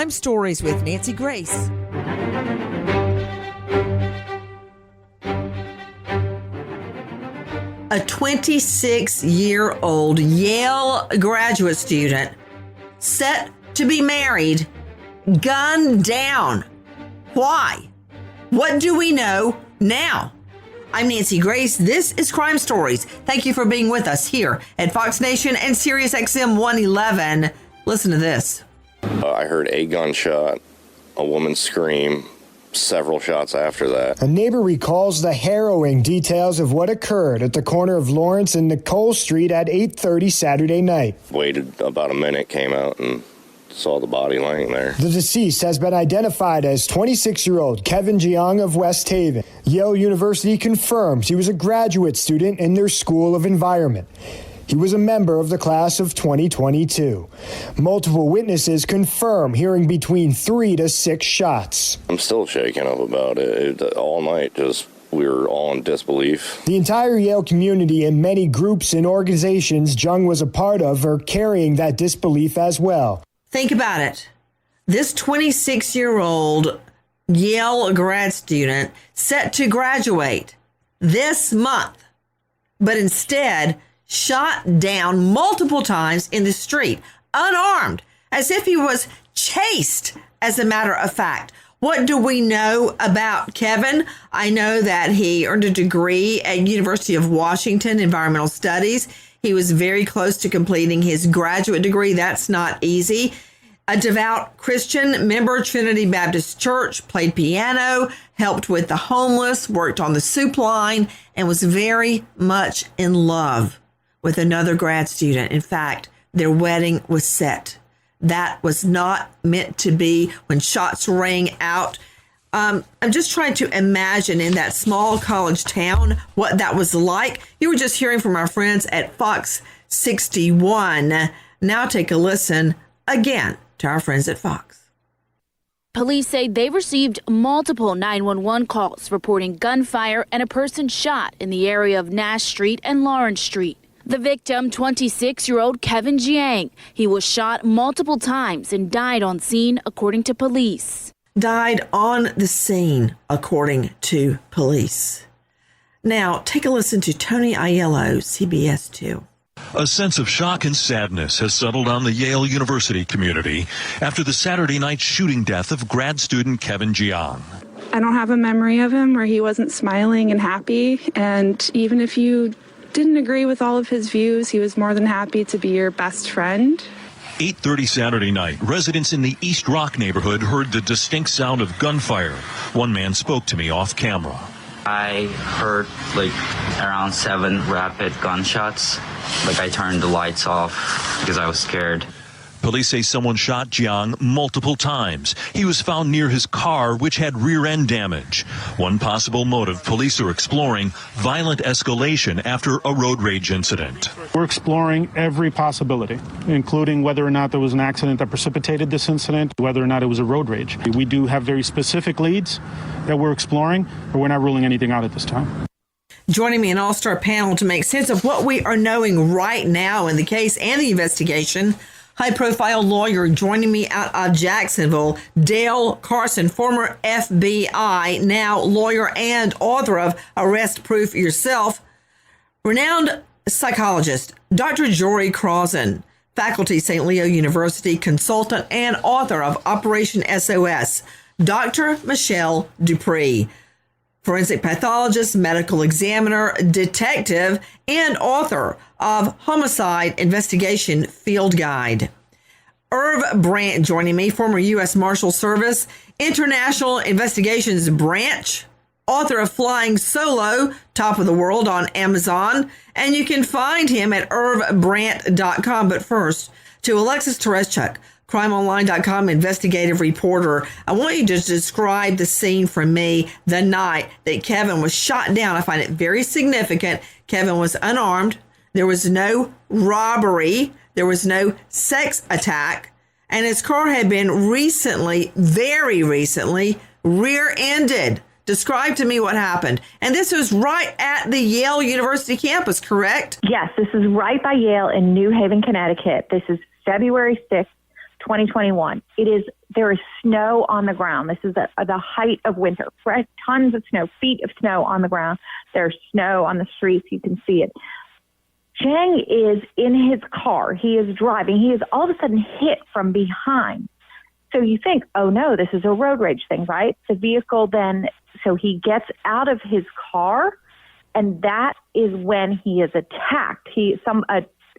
Crime Stories with Nancy Grace. A 26-year-old Yale graduate student set to be married, gunned down. Why? What do we know now? I'm Nancy Grace. This is Crime Stories. Thank you for being with us here at Fox Nation and Sirius XM 111. Listen to this. I heard a gunshot, a woman scream, several shots after that. A neighbor recalls the harrowing details of what occurred at the corner of Lawrence and Nicole Street at 8:30 Saturday night. Waited about a minute, came out and saw the body laying there. The deceased has been identified as 26-year-old Kevin Jiang of West Haven. Yale University confirms he was a graduate student in their School of Environment. He was a member of the class of 2022. Multiple witnesses confirm hearing between 3 to 6 shots. I'm still shaken up about it. All night, we were all in disbelief. The entire Yale community and many groups and organizations Jiang was a part of are carrying that disbelief as well. Think about it. This 26-year-old Yale grad student set to graduate this month, but instead shot down multiple times in the street, unarmed, as if he was chased, as a matter of fact. What do we know about Kevin? I know that he earned a degree at University of Washington, Environmental Studies. He was very close to completing his graduate degree. That's not easy. A devout Christian, member Trinity Baptist Church, played piano, helped with the homeless, worked on the soup line, and was very much in love with another grad student. In fact, their wedding was set. That was not meant to be when shots rang out. I'm just trying to imagine in that small college town what that was like. You were just hearing from our friends at Fox 61. Now take a listen again to our friends at Fox. Police say they received multiple 911 calls reporting gunfire and a person shot in the area of Nash Street and Lawrence Street. The victim, 26-year-old Kevin Jiang. He was shot multiple times and died on scene, according to police. Died on the scene, according to police. Now, take a listen to Tony Aiello, CBS 2. A sense of shock and sadness has settled on the Yale University community after the Saturday night shooting death of grad student Kevin Jiang. I don't have a memory of him where he wasn't smiling and happy, and even if you didn't agree with all of his views, he was more than happy to be your best friend. 8:30 Saturday night, residents in the East Rock neighborhood heard the distinct sound of gunfire. One man spoke to me off camera. I heard around 7 rapid gunshots. I turned the lights off because I was scared. Police say someone shot Jiang multiple times. He was found near his car, which had rear-end damage. One possible motive police are exploring: violent escalation after a road rage incident. We're exploring every possibility, including whether or not there was an accident that precipitated this incident, whether or not it was a road rage. We do have very specific leads that we're exploring, but we're not ruling anything out at this time. Joining me, an all-star panel to make sense of what we are knowing right now in the case and the investigation. High-profile lawyer joining me out of Jacksonville, Dale Carson, former FBI, now lawyer and author of Arrest Proof Yourself. Renowned psychologist, Dr. Jory Crausen, faculty, St. Leo University, consultant and author of Operation SOS, Dr. Michelle Dupree, forensic pathologist, medical examiner, detective, and author of Homicide Investigation Field Guide. Irv Brandt joining me, former U.S. Marshal Service, International Investigations Branch, author of Flying Solo, Top of the World on Amazon, and you can find him at irvbrandt.com. But first, to Alexis Tereszczuk, crimeonline.com investigative reporter. I want you to describe the scene for me the night that Kevin was shot down. I find it very significant. Kevin was unarmed. There was no robbery. There was no sex attack. And his car had been recently, very recently, rear-ended. Describe to me what happened. And this was right at the Yale University campus, correct? Yes, this is right by Yale in New Haven, Connecticut. This is February 6th, 2021. There is snow on the ground. This is the height of winter. Tons of snow, feet of snow on the ground. There's snow on the streets. You can see it. Jiang is in his car. He is driving. He is all of a sudden hit from behind. So you think, oh no, this is a road rage thing, right? The vehicle then, so he gets out of his car, and that is when he is attacked.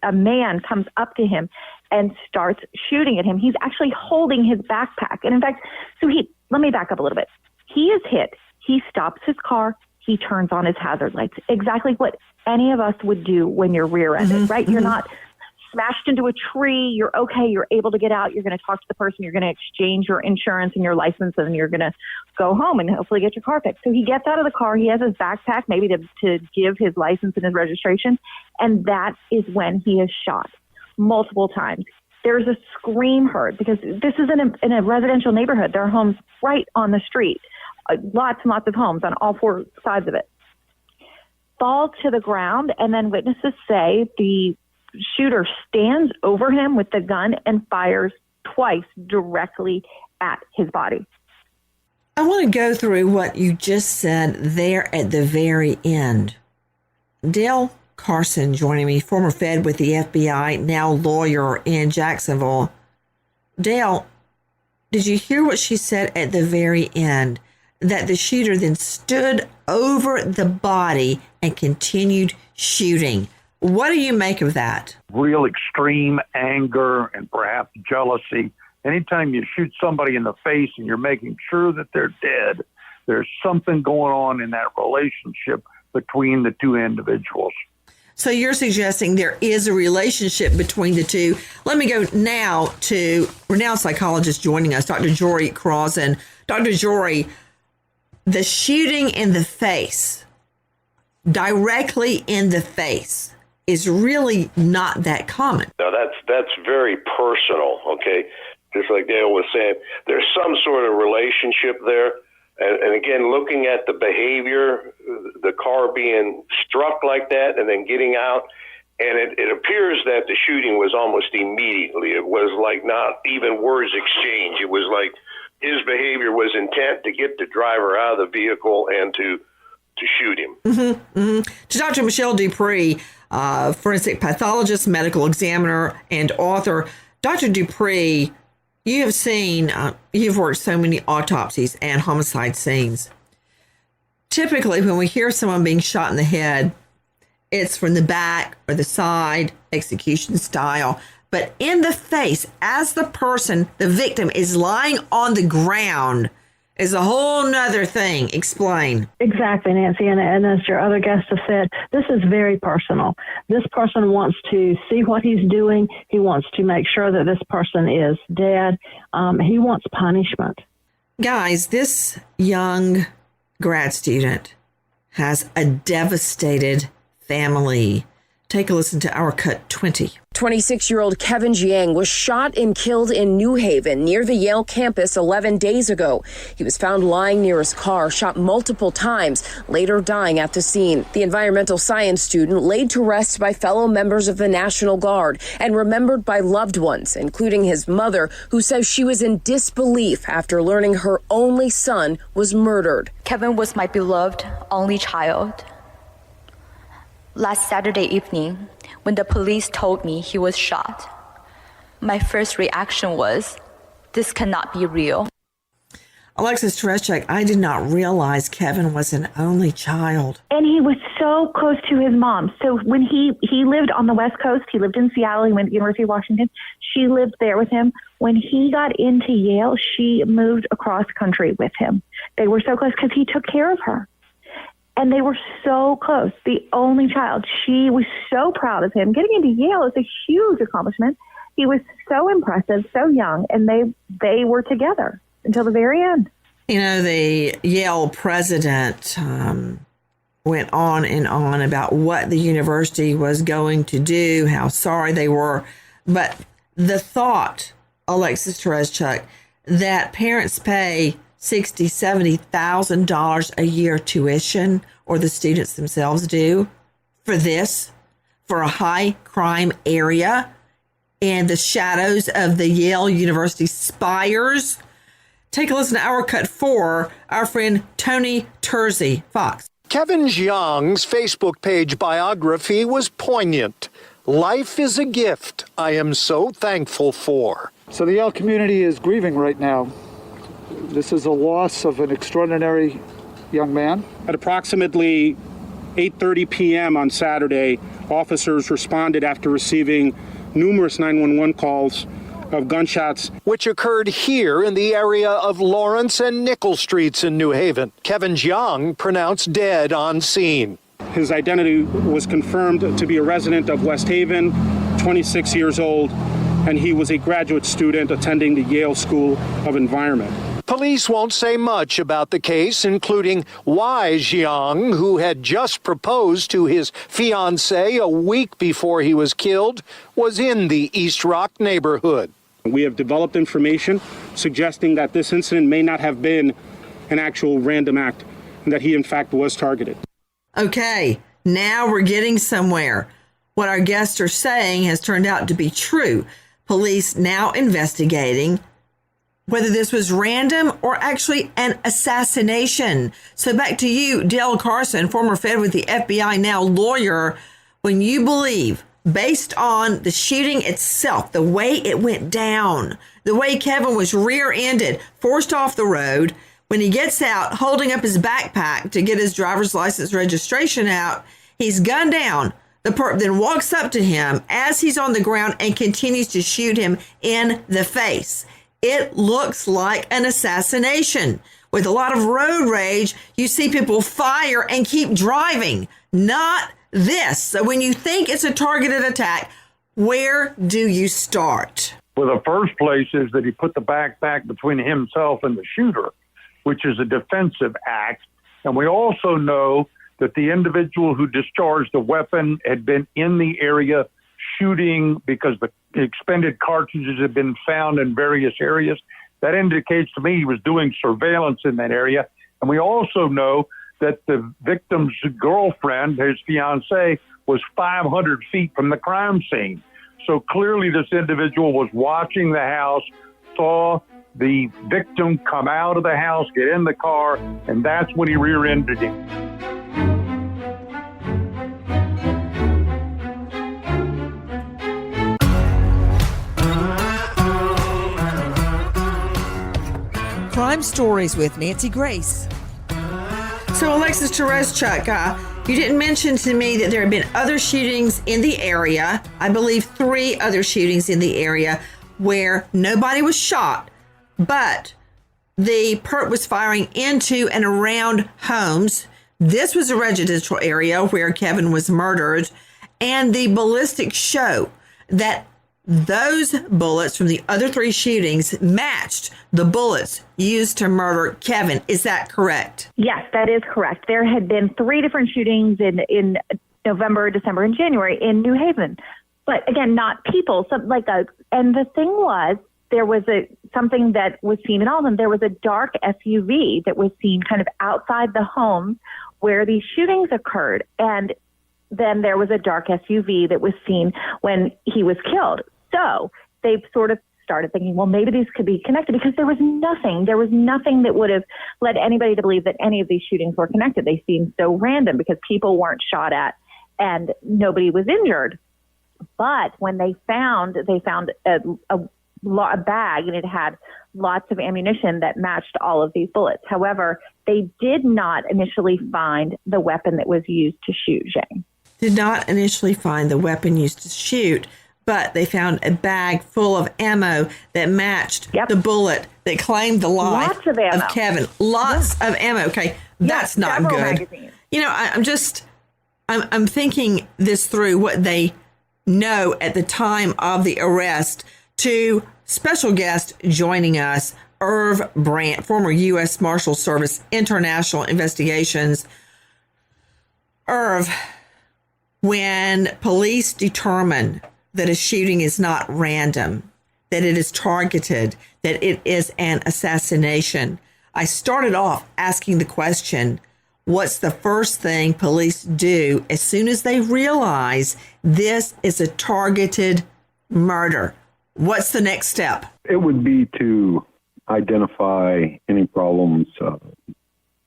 A man comes up to him and starts shooting at him. He's actually holding his backpack. And in fact, let me back up a little bit. He is hit. He stops his car. He turns on his hazard lights. Exactly what any of us would do when you're rear-ended, right? You're not smashed into a tree. You're okay. You're able to get out. You're going to talk to the person. You're going to exchange your insurance and your license, and you're going to go home and hopefully get your car fixed. So he gets out of the car. He has his backpack, maybe to give his license and his registration. And that is when he is shot multiple times. There's a scream heard because this is in a residential neighborhood. There are homes right on the street, lots and lots of homes on all four sides of it. Fall to the ground, and then witnesses say the shooter stands over him with the gun and fires twice directly at his body. I want to go through what you just said there at the very end. Dale Carson joining me, former Fed with the FBI, now lawyer in Jacksonville. Dale, did you hear what she said at the very end? That the shooter then stood over the body and continued shooting. What do you make of that? Real extreme anger and perhaps jealousy. Anytime you shoot somebody in the face and you're making sure that they're dead, there's something going on in that relationship between the two individuals. So you're suggesting there is a relationship between the two. Let me go now to renowned psychologist joining us, Dr. Jory Crossan. Dr. Jory, the shooting in the face, directly in the face, is really not that common. Now that's very personal, okay? Just like Dale was saying, there's some sort of relationship there. And again, looking at the behavior, the car being struck like that and then getting out, and it appears that the shooting was almost immediately. It was like not even words exchanged. It was like his behavior was intent to get the driver out of the vehicle and to shoot him. To Dr. Michelle Dupree, forensic pathologist, medical examiner, and author. Dr. Dupree, you have seen, you've worked so many autopsies and homicide scenes. Typically, when we hear someone being shot in the head, it's from the back or the side, execution style. But in the face, as the person, the victim, is lying on the ground, is a whole nother thing. Explain. Exactly, Nancy. And as your other guests have said, this is very personal. This person wants to see what he's doing. He wants to make sure that this person is dead. He wants punishment. Guys, this young grad student has a devastated family. Take a listen to our cut 20. 26-year-old Kevin Jiang was shot and killed in New Haven near the Yale campus 11 days ago. He was found lying near his car, shot multiple times, later dying at the scene. The environmental science student laid to rest by fellow members of the National Guard and remembered by loved ones, including his mother, who says she was in disbelief after learning her only son was murdered. Kevin was my beloved only child. Last Saturday evening, when the police told me he was shot, my first reaction was, this cannot be real. Alexis Tereshchuk, I did not realize Kevin was an only child. And he was so close to his mom. So when he lived on the West Coast, he lived in Seattle, he went to the University of Washington. She lived there with him. When he got into Yale, she moved across country with him. They were so close because he took care of her. And they were so close, the only child. She was so proud of him. Getting into Yale is a huge accomplishment. He was so impressive, so young, and they were together until the very end. You know, the Yale president went on and on about what the university was going to do, how sorry they were. But the thought, Alexis Tereshchuk, that parents pay $60,000, $70,000 a year tuition, or the students themselves do, for this, for a high crime area, in the shadows of the Yale University spires? Take a listen to our cut for our friend Tony Terzi, Fox. Kevin Jiang's Facebook page biography was poignant. Life is a gift I am so thankful for. So the Yale community is grieving right now. This is a loss of an extraordinary young man. At approximately 8:30 p.m. on Saturday, officers responded after receiving numerous 911 calls of gunshots, which occurred here in the area of Lawrence and Nickel Streets in New Haven. Kevin Jiang pronounced dead on scene. His identity was confirmed to be a resident of West Haven, 26 years old, and he was a graduate student attending the Yale School of Environment. Police won't say much about the case, including why Jiang, who had just proposed to his fiancée a week before he was killed, was in the East Rock neighborhood. We have developed information suggesting that this incident may not have been an actual random act and that he, in fact, was targeted. Okay, now we're getting somewhere. What our guests are saying has turned out to be true. Police now investigating whether this was random or actually an assassination. So back to you, Dale Carson, former Fed with the FBI, now lawyer. When you believe, based on the shooting itself, the way it went down, the way Kevin was rear-ended, forced off the road, when he gets out holding up his backpack to get his driver's license registration out, he's gunned down. The perp then walks up to him as he's on the ground and continues to shoot him in the face. It looks like an assassination. With a lot of road rage, you see people fire and keep driving. Not this. So when you think it's a targeted attack, where do you start? Well, the first place is that he put the backpack between himself and the shooter, which is a defensive act. And we also know that the individual who discharged the weapon had been in the area shooting because the expended cartridges had been found in various areas. That indicates to me he was doing surveillance in that area. And we also know that the victim's girlfriend, his fiancée, was 500 feet from the crime scene. So clearly this individual was watching the house, saw the victim come out of the house, get in the car, and that's when he rear-ended him. Crime Stories with Nancy Grace. So Alexis Tereszchuk, you didn't mention to me that there had been other shootings in the area. I believe 3 other shootings in the area where nobody was shot, but the perp was firing into and around homes. This was a residential area where Kevin was murdered, and the ballistics show that those bullets from the other 3 shootings matched the bullets used to murder Kevin. Is that correct? Yes, that is correct. There had been 3 different shootings in November, December, and January in New Haven. But again, not people. And the thing was, there was something that was seen in all of them. There was a dark SUV that was seen kind of outside the home where these shootings occurred. And then there was a dark SUV that was seen when he was killed. So they sort of started thinking, well, maybe these could be connected, because there was nothing that would have led anybody to believe that any of these shootings were connected. They seemed so random because people weren't shot at and nobody was injured. But when they found a bag, and it had lots of ammunition that matched all of these bullets. However, they did not initially find the weapon that was used to shoot Zhang. Did not initially find the weapon used to shoot, but they found a bag full of ammo that matched the bullet that claimed the life of Kevin. Lots of ammo. Okay, that's not good. Magazines. You know, I'm thinking this through, what they know at the time of the arrest. To special guest joining us, Irv Brandt, former U.S. Marshal Service International Investigations. Irv, when police determine that a shooting is not random, that it is targeted, that it is an assassination, I started off asking the question, what's the first thing police do as soon as they realize this is a targeted murder. What's the next step? It would be to identify any problems,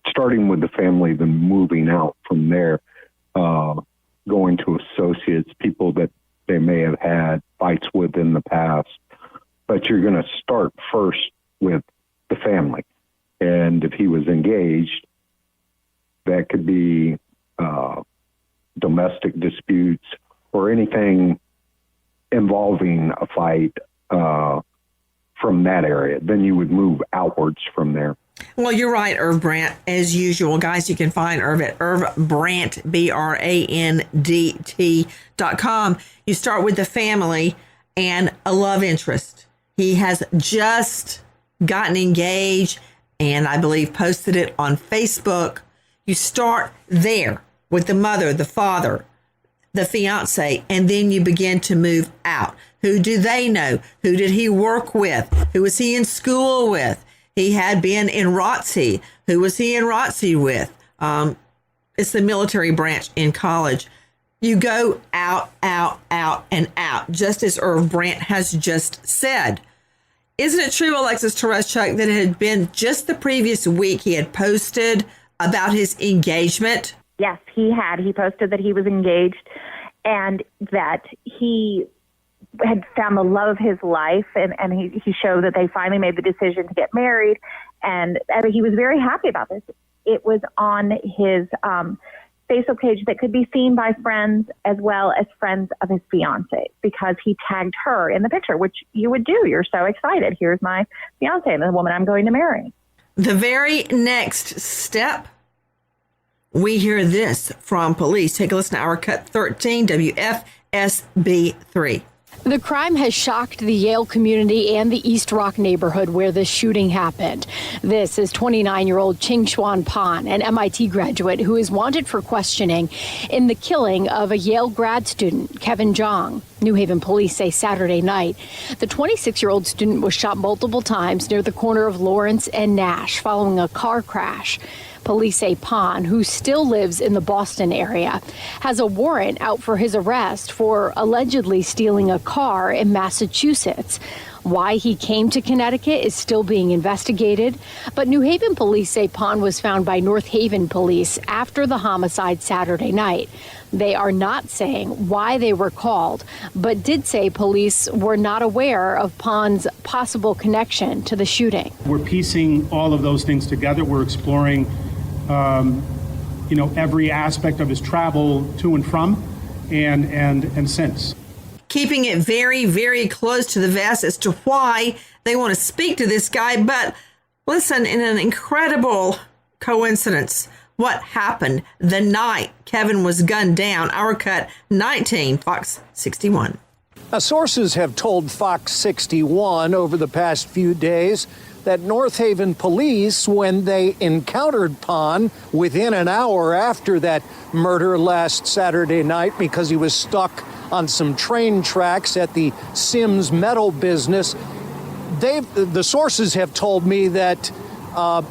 starting with the family, then moving out from there, going to associates, people that they may have had fights with in the past. But you're going to start first with the family. And if he was engaged, that could be domestic disputes or anything involving a fight from that area. Then you would move outwards from there. Well, you're right, Irv Brandt. As usual, guys, you can find Irv at IrvBrandt, BRANDT.com. You start with the family and a love interest. He has just gotten engaged and I believe posted it on Facebook. You start there with the mother, the father, the fiance, and then you begin to move out. Who do they know? Who did he work with? Who was he in school with? He had been in ROTC. Who was he in ROTC with? It's the military branch in college. You go out, and out, just as Irv Brandt has just said. Isn't it true, Alexis Tereszcuk, that it had been just the previous week he had posted about his engagement? Yes, he had. He posted that he was engaged and that he had found the love of his life, and he showed that they finally made the decision to get married, and he was very happy about this. It was on his Facebook page that could be seen by friends as well as friends of his fiance, because he tagged her in the picture, which you would do. You're so excited. Here's my fiance and the woman I'm going to marry. The very next step, we hear this from police. Take a listen to our Cut 13, WFSB3. The crime has shocked the Yale community and the East Rock neighborhood where the shooting happened. This is 29-year-old Ching-Xuan Pan, an MIT graduate who is wanted for questioning in the killing of a Yale grad student, Kevin Jiang. New Haven police say Saturday night the 26-year-old student was shot multiple times near the corner of Lawrence and Nash following a car crash. Police say Pan, who still lives in the Boston area, has a warrant out for his arrest for allegedly stealing a car in Massachusetts. Why he came to Connecticut is still being investigated, but New Haven police say Pan was found by North Haven police after the homicide Saturday night. They are not saying why they were called, but did say police were not aware of Pan's possible connection to the shooting. We're piecing all of those things together. We're exploring every aspect of his travel to and from and since. Keeping it very, very close to the vest as to why they want to speak to this guy. But listen, in an incredible coincidence, what happened the night Kevin was gunned down? Our Cut 19, Fox 61. Sources have told Fox 61 over the past few days that North Haven police, when they encountered Pan within an hour after that murder last Saturday night because he was stuck on some train tracks at the Sims Metal business, the sources have told me that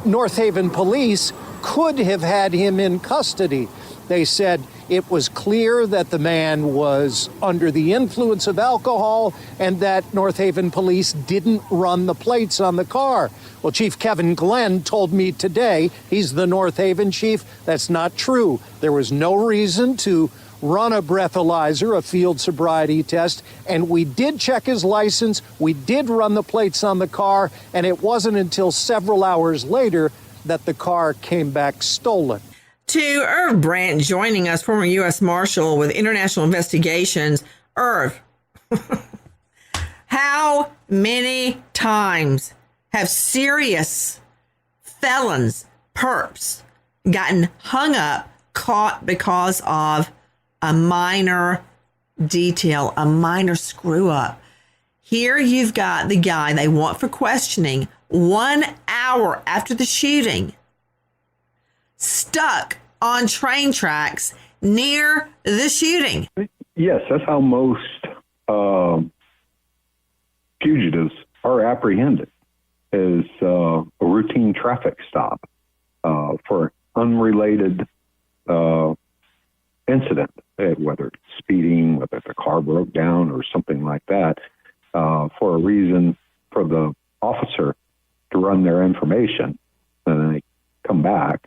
North Haven police could have had him in custody. They said it was clear that the man was under the influence of alcohol and that North Haven police didn't run the plates on the car. Well, Chief Kevin Glenn told me today, he's the North Haven chief, that's not true. There was no reason to run a breathalyzer, a field sobriety test, and we did check his license, we did run the plates on the car, and it wasn't until several hours later that the car came back stolen. To Irv Brandt joining us, former U.S. Marshal with International Investigations. Irv, how many times have serious felons, perps, gotten hung up, caught because of a minor detail, a minor screw up? Here you've got the guy they want for questioning 1 hour after the shooting, stuck on train tracks near the shooting. Yes, that's how most fugitives are apprehended, is a routine traffic stop for unrelated incident. whether it's speeding, whether the car broke down or something like that, for a reason for the officer to run their information, and then they come back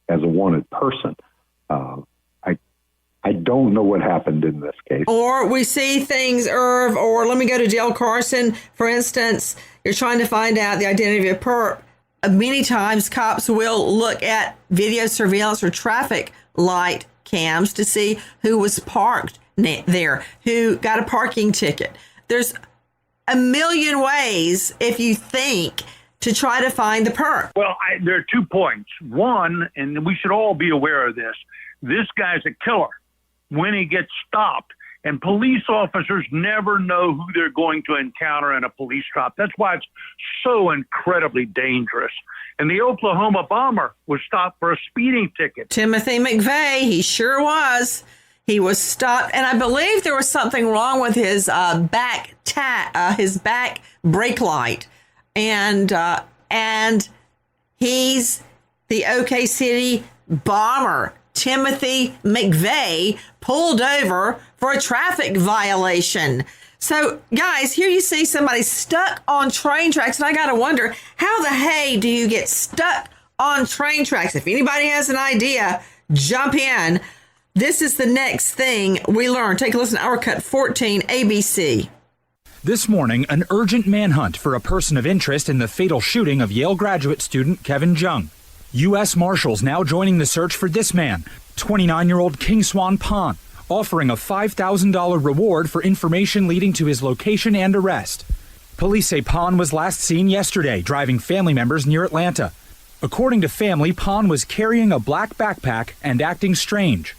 as a wanted person. I don't know what happened in this case. Or we see things, Irv, or let me go to Dale Carson, for instance. You're trying to find out the identity of a perp. Many times cops will look at video surveillance or traffic light cams to see who was parked there, who got a parking ticket. There's a million ways, if you think, to try to find the perp. Well, there are 2 points. One, and we should all be aware of this guy's a killer when he gets stopped. And police officers never know who they're going to encounter in a police stop. That's why it's so incredibly dangerous. And the Oklahoma bomber was stopped for a speeding ticket. Timothy McVeigh, he sure was. He was stopped, and I believe there was something wrong with his back brake light, and he's the OK City bomber. Timothy McVeigh pulled over for a traffic violation. So, guys, here you see somebody stuck on train tracks, and I got to wonder, how the hey do you get stuck on train tracks? If anybody has an idea, jump in. This is the next thing we learn. Take a listen to Our Cut 14 ABC. This morning, an urgent manhunt for a person of interest in the fatal shooting of Yale graduate student Kevin Jung. U.S. Marshals now joining the search for this man, 29-year-old King Swan Pon, offering a $5,000 reward for information leading to his location and arrest. Police say Pon was last seen yesterday driving family members near Atlanta. According to family, Pon was carrying a black backpack and acting strange.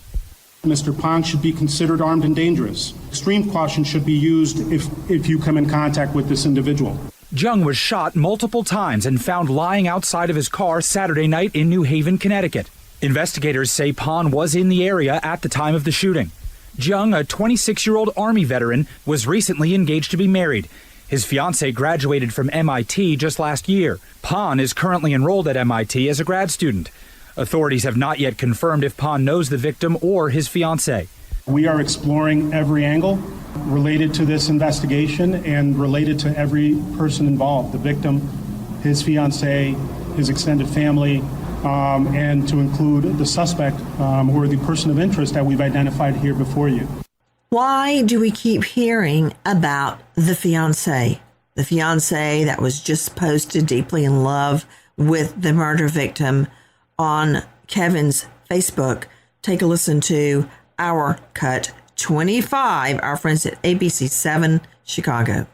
Mr. Pon should be considered armed and dangerous. Extreme caution should be used if you come in contact with this individual. Jung was shot multiple times and found lying outside of his car Saturday night in New Haven, Connecticut. Investigators say Pon was in the area at the time of the shooting. Jung, a 26-year-old Army veteran, was recently engaged to be married. His fiancée graduated from MIT just last year. Pon is currently enrolled at MIT as a grad student. Authorities have not yet confirmed if Pon knows the victim or his fiancée. We are exploring every angle related to this investigation and related to every person involved, the victim, his fiancée, his extended family, and to include the suspect or the person of interest that we've identified here before you. Why do we keep hearing about the fiancé? The fiancé that was just supposed to deeply in love with the murder victim on Kevin's Facebook. Take a listen to Our Cut 25, our friends at ABC 7 Chicago.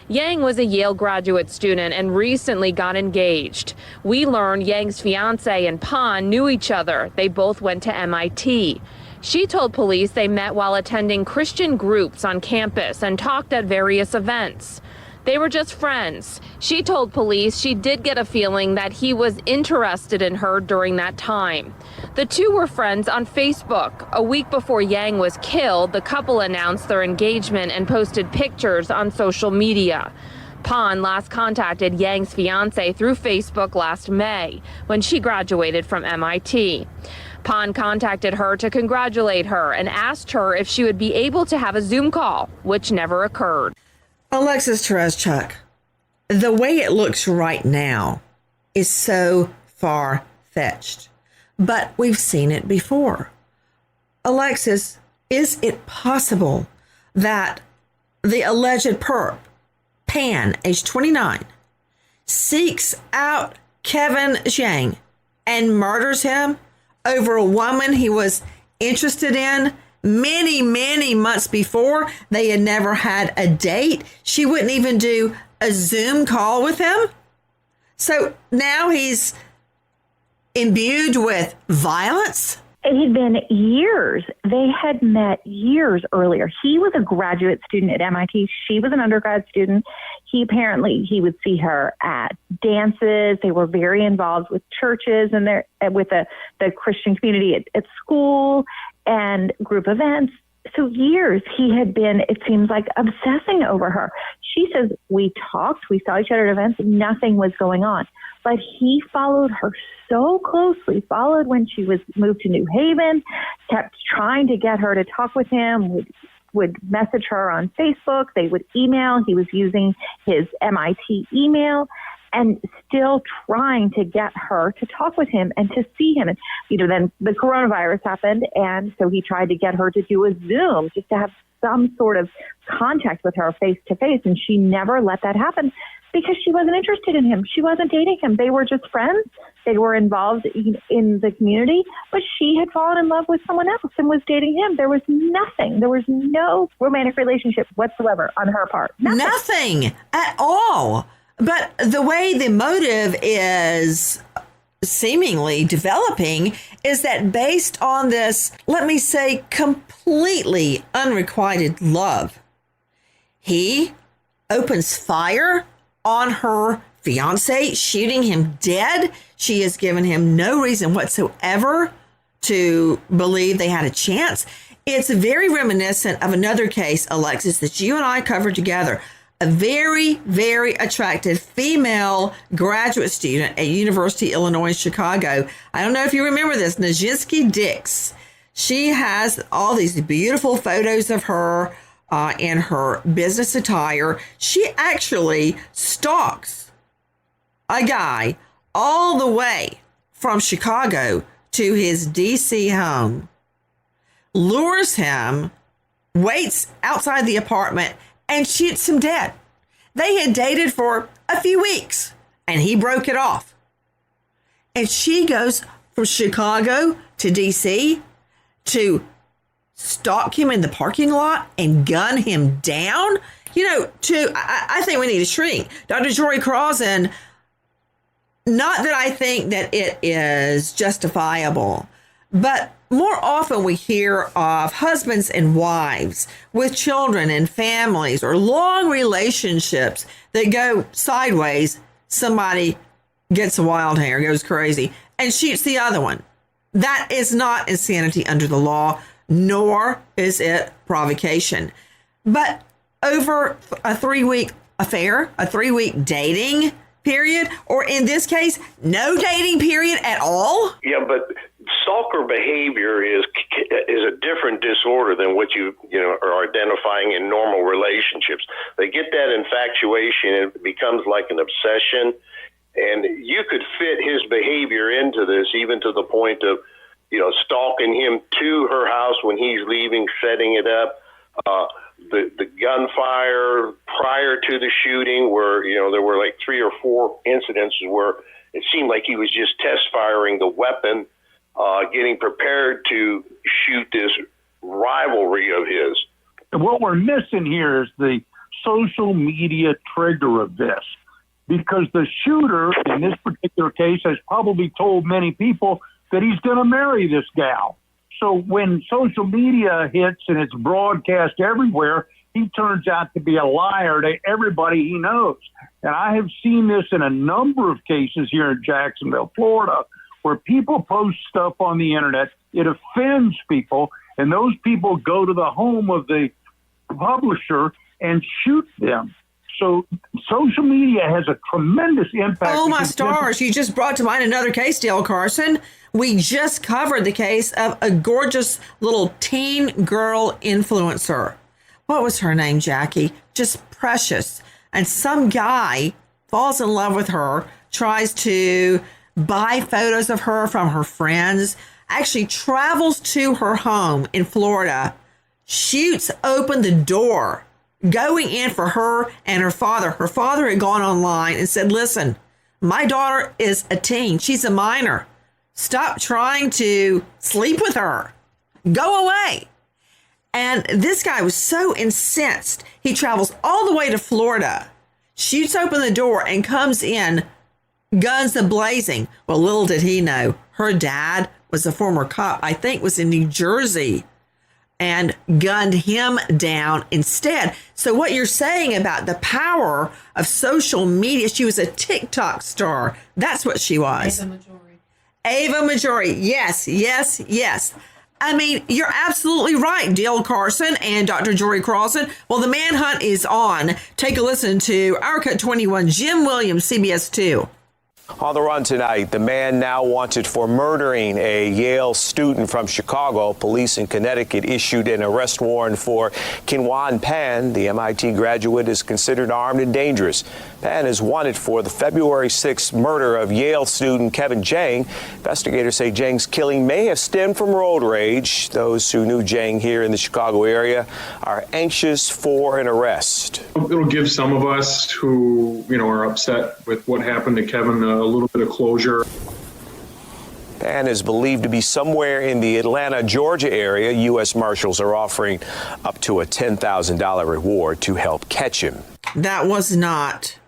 Yang was a Yale graduate student and recently got engaged. We learned Yang's fiancé and Pon knew each other. They both went to MIT. She told police they met while attending Christian groups on campus and talked at various events. They were just friends. She told police she did get a feeling that he was interested in her during that time. The two were friends on Facebook. A week before Yang was killed, the couple announced their engagement and posted pictures on social media. Pon last contacted Yang's fiancé through Facebook last May when she graduated from MIT. Pon contacted her to congratulate her and asked her if she would be able to have a Zoom call, which never occurred. Alexis Tereszchuk, the way it looks right now is so far-fetched, but we've seen it before. Alexis, is it possible that the alleged perp, Pan, age 29, seeks out Kevin Jiang and murders him over a woman he was interested in many months before? They had never had a date. She wouldn't even do a Zoom call with him. So now he's imbued with violence. It had been years. They had met years earlier. He was a graduate student at MIT. She was an undergrad student. He would see her at dances. They were very involved with churches and with the Christian community at school and group events. So years he had been, it seems like, obsessing over her. She says, we talked, we saw each other at events, nothing was going on. but he followed her so closely, followed when she was moved to New Haven, kept trying to get her to talk with him, would message her on Facebook. They would email. He was using his MIT email and still trying to get her to talk with him and to see him. And, then the coronavirus happened, and so he tried to get her to do a Zoom just to have some sort of contact with her face to face, and she never let that happen because she wasn't interested in him. She wasn't dating him. They were just friends. They were involved in the community, but she had fallen in love with someone else and was dating him. There was nothing. There was no romantic relationship whatsoever on her part. Nothing at all. But the way the motive is seemingly developing is that based on this, let me say, completely unrequited love, he opens fire on her fiance, shooting him dead. She has given him no reason whatsoever to believe they had a chance. It's very reminiscent of another case, Alexis, that you and I covered together. A very, very attractive female graduate student at University of Illinois, Chicago. I don't know if you remember this, Nijinsky Dix. She has all these beautiful photos of her in her business attire. She actually stalks a guy all the way from Chicago to his D.C. home, lures him, waits outside the apartment, and shoots him dead. They had dated for a few weeks, and he broke it off. And she goes from Chicago to D.C. to stalk him in the parking lot and gun him down. I think we need a shrink. Dr. Jory Crossan, not that I think that it is justifiable, but more often we hear of husbands and wives with children and families or long relationships that go sideways. Somebody gets a wild hair, goes crazy, and shoots the other one. That is not insanity under the law, nor is it provocation. But over a 3-week affair, a 3-week dating period, or in this case, no dating period at all? Yeah, but stalker behavior is a different disorder than what you are identifying in normal relationships. They get that infatuation and it becomes like an obsession, and you could fit his behavior into this, even to the point of stalking him to her house when he's leaving, setting it up. The gunfire prior to the shooting, where there were like 3 or 4 incidences where it seemed like he was just test firing the weapon, getting prepared to shoot this rivalry of his. And what we're missing here is the social media trigger of this, because the shooter in this particular case has probably told many people that he's going to marry this gal. So when social media hits and it's broadcast everywhere, he turns out to be a liar to everybody he knows. And I have seen this in a number of cases here in Jacksonville, Florida, where people post stuff on the internet. It offends people, and those people go to the home of the publisher and shoot them. So social media has a tremendous impact. Oh, my stars. You just brought to mind another case, Dale Carson. We just covered the case of a gorgeous little teen girl influencer. What was her name, Jackie? Just precious. And some guy falls in love with her, tries to buy photos of her from her friends, actually travels to her home in Florida, shoots open the door, going in for her and her father. Her father had gone online and said, listen, my daughter is a teen. She's a minor. Stop trying to sleep with her. Go away. And this guy was so incensed. He travels all the way to Florida, shoots open the door, and comes in, guns a-blazing. Well, little did he know, her dad was a former cop, I think was in New Jersey, and gunned him down instead. So what you're saying about the power of social media, she was a TikTok star. That's what she was. Ava Majori. Yes, yes, yes. I mean, you're absolutely right, Dale Carson and Dr. Jory Crossan. Well, the manhunt is on. Take a listen to Our Cut 21, Jim Williams, CBS 2. On the run tonight, the man now wanted for murdering a Yale student from Chicago. Police in Connecticut issued an arrest warrant for Kinwan Pan. The MIT graduate is considered armed and dangerous. Pan is wanted for the February 6th murder of Yale student Kevin Jiang. Investigators say Jiang's killing may have stemmed from road rage. Those who knew Jiang here in the Chicago area are anxious for an arrest. It'll give some of us who, are upset with what happened to Kevin a little bit of closure. Pan is believed to be somewhere in the Atlanta, Georgia area. U.S. Marshals are offering up to a $10,000 reward to help catch him. That was not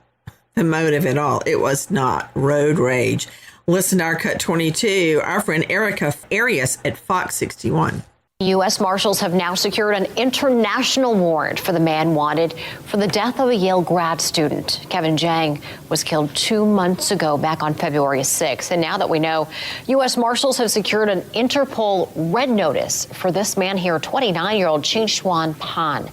the motive at all. It was not road rage. Listen to our Cut 22, our friend Erica Arias at Fox 61. U.S. Marshals have now secured an international warrant for the man wanted for the death of a Yale grad student. Kevin Jiang was killed 2 months ago, back on February 6th. And now that we know, U.S. Marshals have secured an Interpol red notice for this man here, 29-year-old Qingxuan Pan.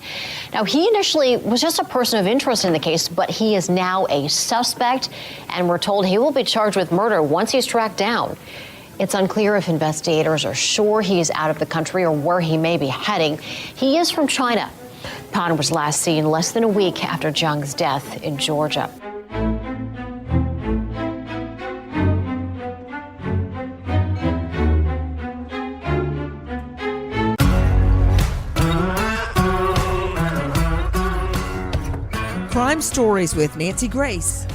Now, he initially was just a person of interest in the case, but he is now a suspect, and we're told he will be charged with murder once he's tracked down. It's unclear if investigators are sure he is out of the country or where he may be heading. He is from China. Pan was last seen less than a week after Jiang's death in Georgia. Crime Stories with Nancy Grace.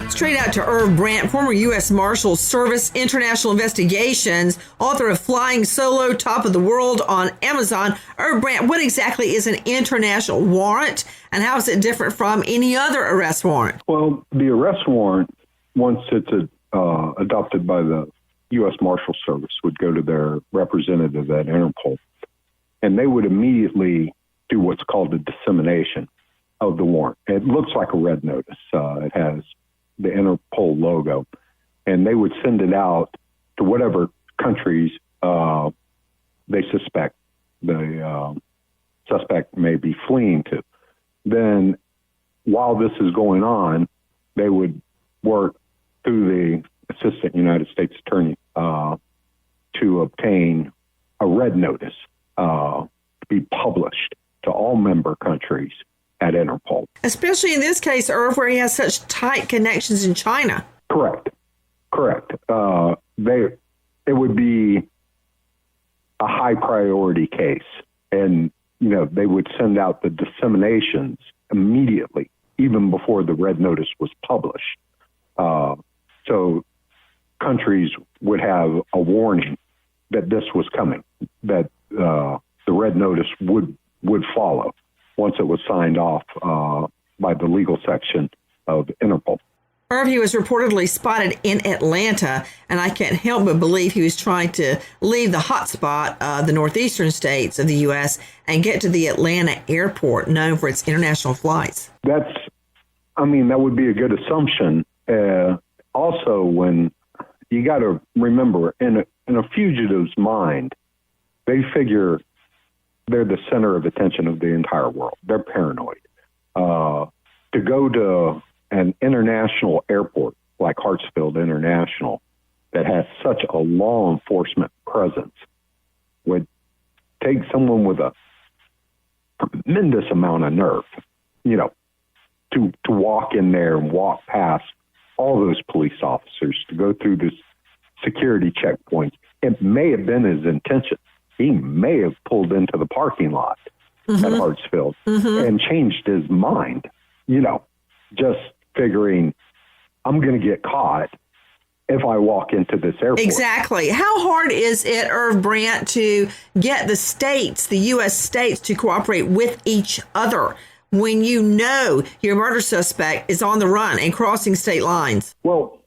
Straight out to Irv Brandt, former U.S. Marshal Service International Investigations, author of Flying Solo, Top of the World on Amazon. Irv Brandt, what exactly is an international warrant, and how is it different from any other arrest warrant? Well, the arrest warrant, once it's adopted by the U.S. Marshal Service, would go to their representative at Interpol, and they would immediately do what's called a dissemination of the warrant. It looks like a red notice. It has the Interpol logo, and they would send it out to whatever countries they suspect the suspect may be fleeing to. Then while this is going on, they would work through the Assistant United States Attorney to obtain a red notice to be published to all member countries at Interpol. Especially in this case, Irv, where he has such tight connections in China. Correct. It would be a high priority case, and they would send out the disseminations immediately, even before the red notice was published. So countries would have a warning that this was coming, that the red notice would follow once it was signed off by the legal section of Interpol. Irv, he was reportedly spotted in Atlanta, and I can't help but believe he was trying to leave the hotspot of the northeastern states of the U.S. and get to the Atlanta airport, known for its international flights. That would be a good assumption. Also, when you got to remember, in a fugitive's mind, they figure they're the center of attention of the entire world. They're paranoid. To go to an international airport like Hartsfield International that has such a law enforcement presence would take someone with a tremendous amount of nerve, to walk in there and walk past all those police officers, to go through this security checkpoint. It may have been his intention. He may have pulled into the parking lot at Hartsfield and changed his mind, just figuring, I'm going to get caught if I walk into this airport. Exactly. How hard is it, Irv Brandt, to get the U.S. states to cooperate with each other when your murder suspect is on the run and crossing state lines? Well,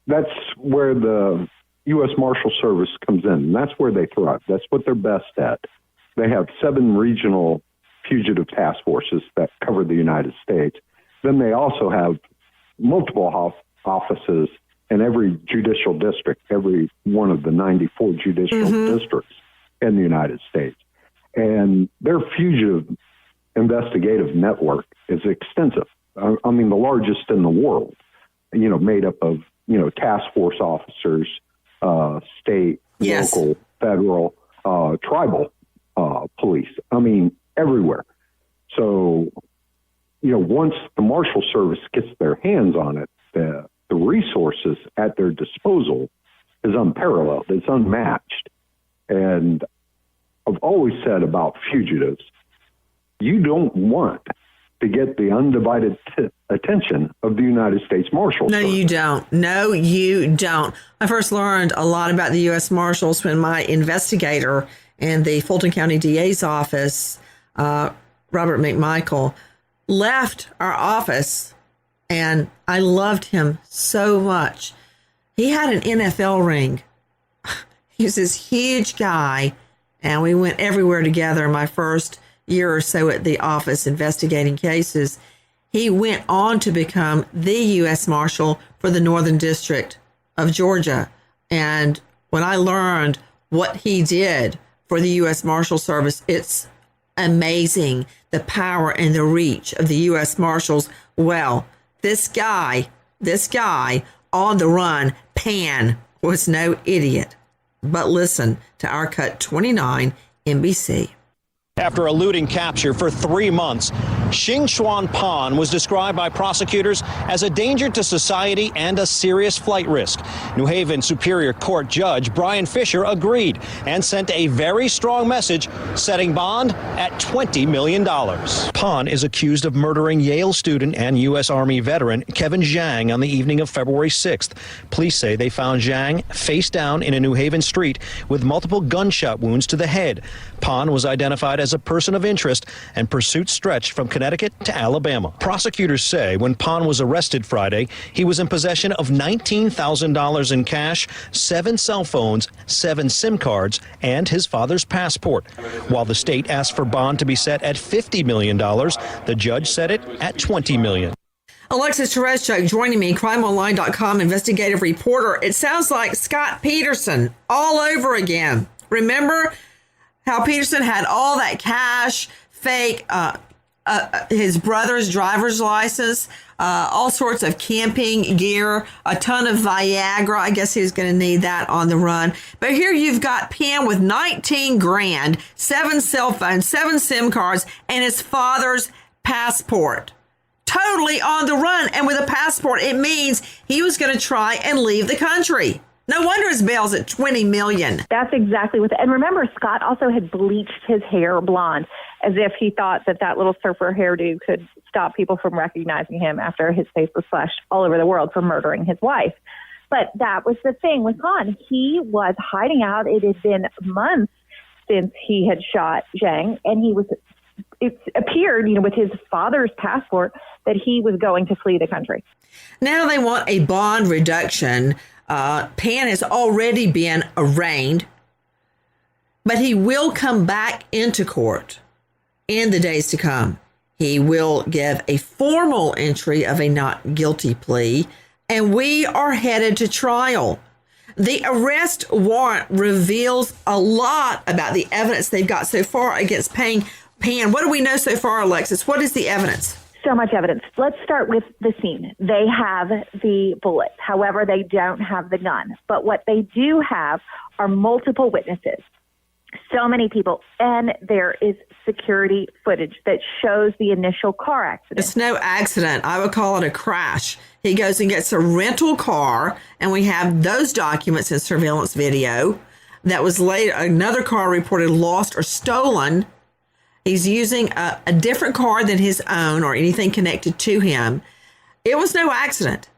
that's where the U.S. Marshal Service comes in, and that's where they thrive. That's what they're best at. They have 7 regional fugitive task forces that cover the United States. Then they also have multiple offices in every judicial district, every one of the 94 judicial districts in the United States. And their fugitive investigative network is extensive. I mean, the largest in the world, made up of, task force officers, state, local, federal, tribal police. I mean, everywhere. So, once the Marshal Service gets their hands on it, the resources at their disposal is unparalleled. It's unmatched. And I've always said about fugitives, you don't want to get the undivided attention of the United States Marshals. No, you don't. No, you don't. I first learned a lot about the U.S. Marshals when my investigator in the Fulton County DA's office, Robert McMichael, left our office, and I loved him so much. He had an NFL ring. He was this huge guy, and we went everywhere together in my first year or so at the office investigating cases. He went on to become the U.S. Marshal for the Northern District of Georgia. And when I learned what he did for the U.S. Marshal Service, it's amazing the power and the reach of the U.S. Marshals. Well, this guy on the run, Pan, was no idiot. But listen to our Cut 29 NBC. After eluding capture for 3 months, Xing Pan was described by prosecutors as a danger to society and a serious flight risk. New Haven Superior Court Judge Brian Fisher agreed and sent a very strong message, setting bond at $20 million. Pan is accused of murdering Yale student and U.S. Army veteran Kevin Zhang on the evening of February 6th. Police say they found Zhang face down in a New Haven street with multiple gunshot wounds to the head. Pan was identified as a person of interest, and pursuit stretched from Connecticut to Alabama. Prosecutors say when Pan was arrested Friday, he was in possession of $19,000 in cash, 7 cell phones, 7 SIM cards, and his father's passport. While the state asked for bond to be set at $50 million, the judge set it at $20 million. Alexis Tereszcuk joining me, crimeonline.com investigative reporter. It sounds like Scott Peterson all over again. Remember how Peterson had all that cash, fake, his brother's driver's license, all sorts of camping gear, a ton of Viagra. I guess he was going to need that on the run. But here you've got Pam with 19 grand, 7 cell phones, 7 SIM cards, and his father's passport. Totally on the run. And with a passport, it means he was going to try and leave the country. No wonder his bail's at $20 million. That's exactly what. And remember, Scott also had bleached his hair blonde, as if he thought that little surfer hairdo could stop people from recognizing him after his face was flashed all over the world for murdering his wife. But that was the thing with Khan. He was hiding out. It had been months since he had shot Zhang, and it appeared, with his father's passport, that he was going to flee the country. Now they want a bond reduction. Pan has already been arraigned, but he will come back into court in the days to come. He will give a formal entry of a not guilty plea, and we are headed to trial. The arrest warrant reveals a lot about the evidence they've got so far against Pan. What do we know so far, Alexis? What is the evidence? So much evidence. Let's start with the scene. They have the bullets. However, they don't have the gun. But what they do have are multiple witnesses. So many people. And there is security footage that shows the initial car accident. It's no accident. I would call it a crash. He goes and gets a rental car, and we have those documents in surveillance video. That was later, another car reported lost or stolen. He's using a different car than his own or anything connected to him. It was no accident.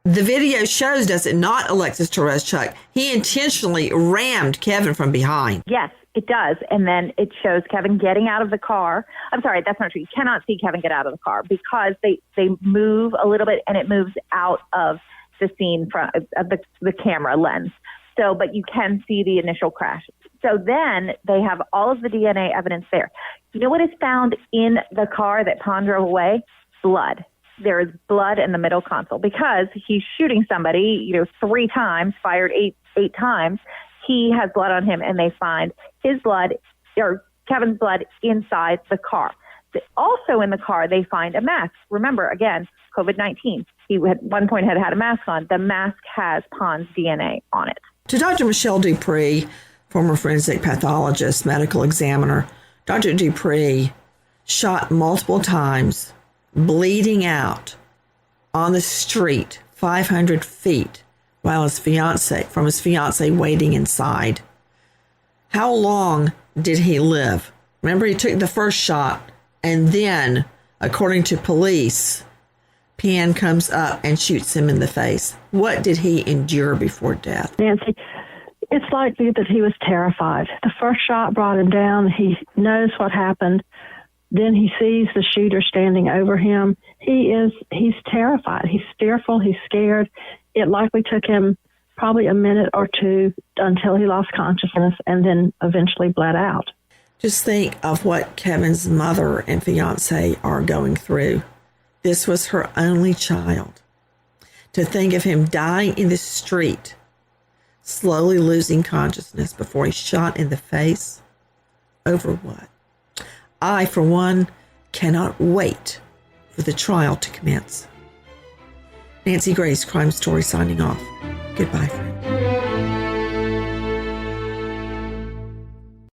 The video shows, does it not, Alexis Tereszcuk? He intentionally rammed Kevin from behind. Yes, it does. And then it shows Kevin getting out of the car. I'm sorry, that's not true. You cannot see Kevin get out of the car because they move a little bit and it moves out of the scene of the camera lens. So, but you can see the initial crash. So then they have all of the DNA evidence there. You know what is found in the car that Pan drove away? Blood. There is blood in the middle console because he's shooting somebody, 3 times, fired eight times. He has blood on him, and they find his blood or Kevin's blood inside the car. Also in the car, they find a mask. Remember, again, COVID-19. He at one point had a mask on. The mask has Pon's DNA on it. To Dr. Michelle Dupree, former forensic pathologist, medical examiner, Dr. Dupree shot multiple times, bleeding out on the street 500 feet while his fiance waiting inside. How long did he live? Remember, he took the first shot, and then, according to police, Pan comes up and shoots him in the face. What did he endure before death? Nancy, it's likely that he was terrified. The first shot brought him down. He knows what happened. Then he sees the shooter standing over him. He's terrified. He's fearful. He's scared. It likely took him probably a minute or two until he lost consciousness and then eventually bled out. Just think of what Kevin's mother and fiance are going through. This was her only child. To think of him dying in the street, slowly losing consciousness before he's shot in the face. Over what? I, for one, cannot wait for the trial to commence. Nancy Grace, Crime Story, signing off. Goodbye, friends.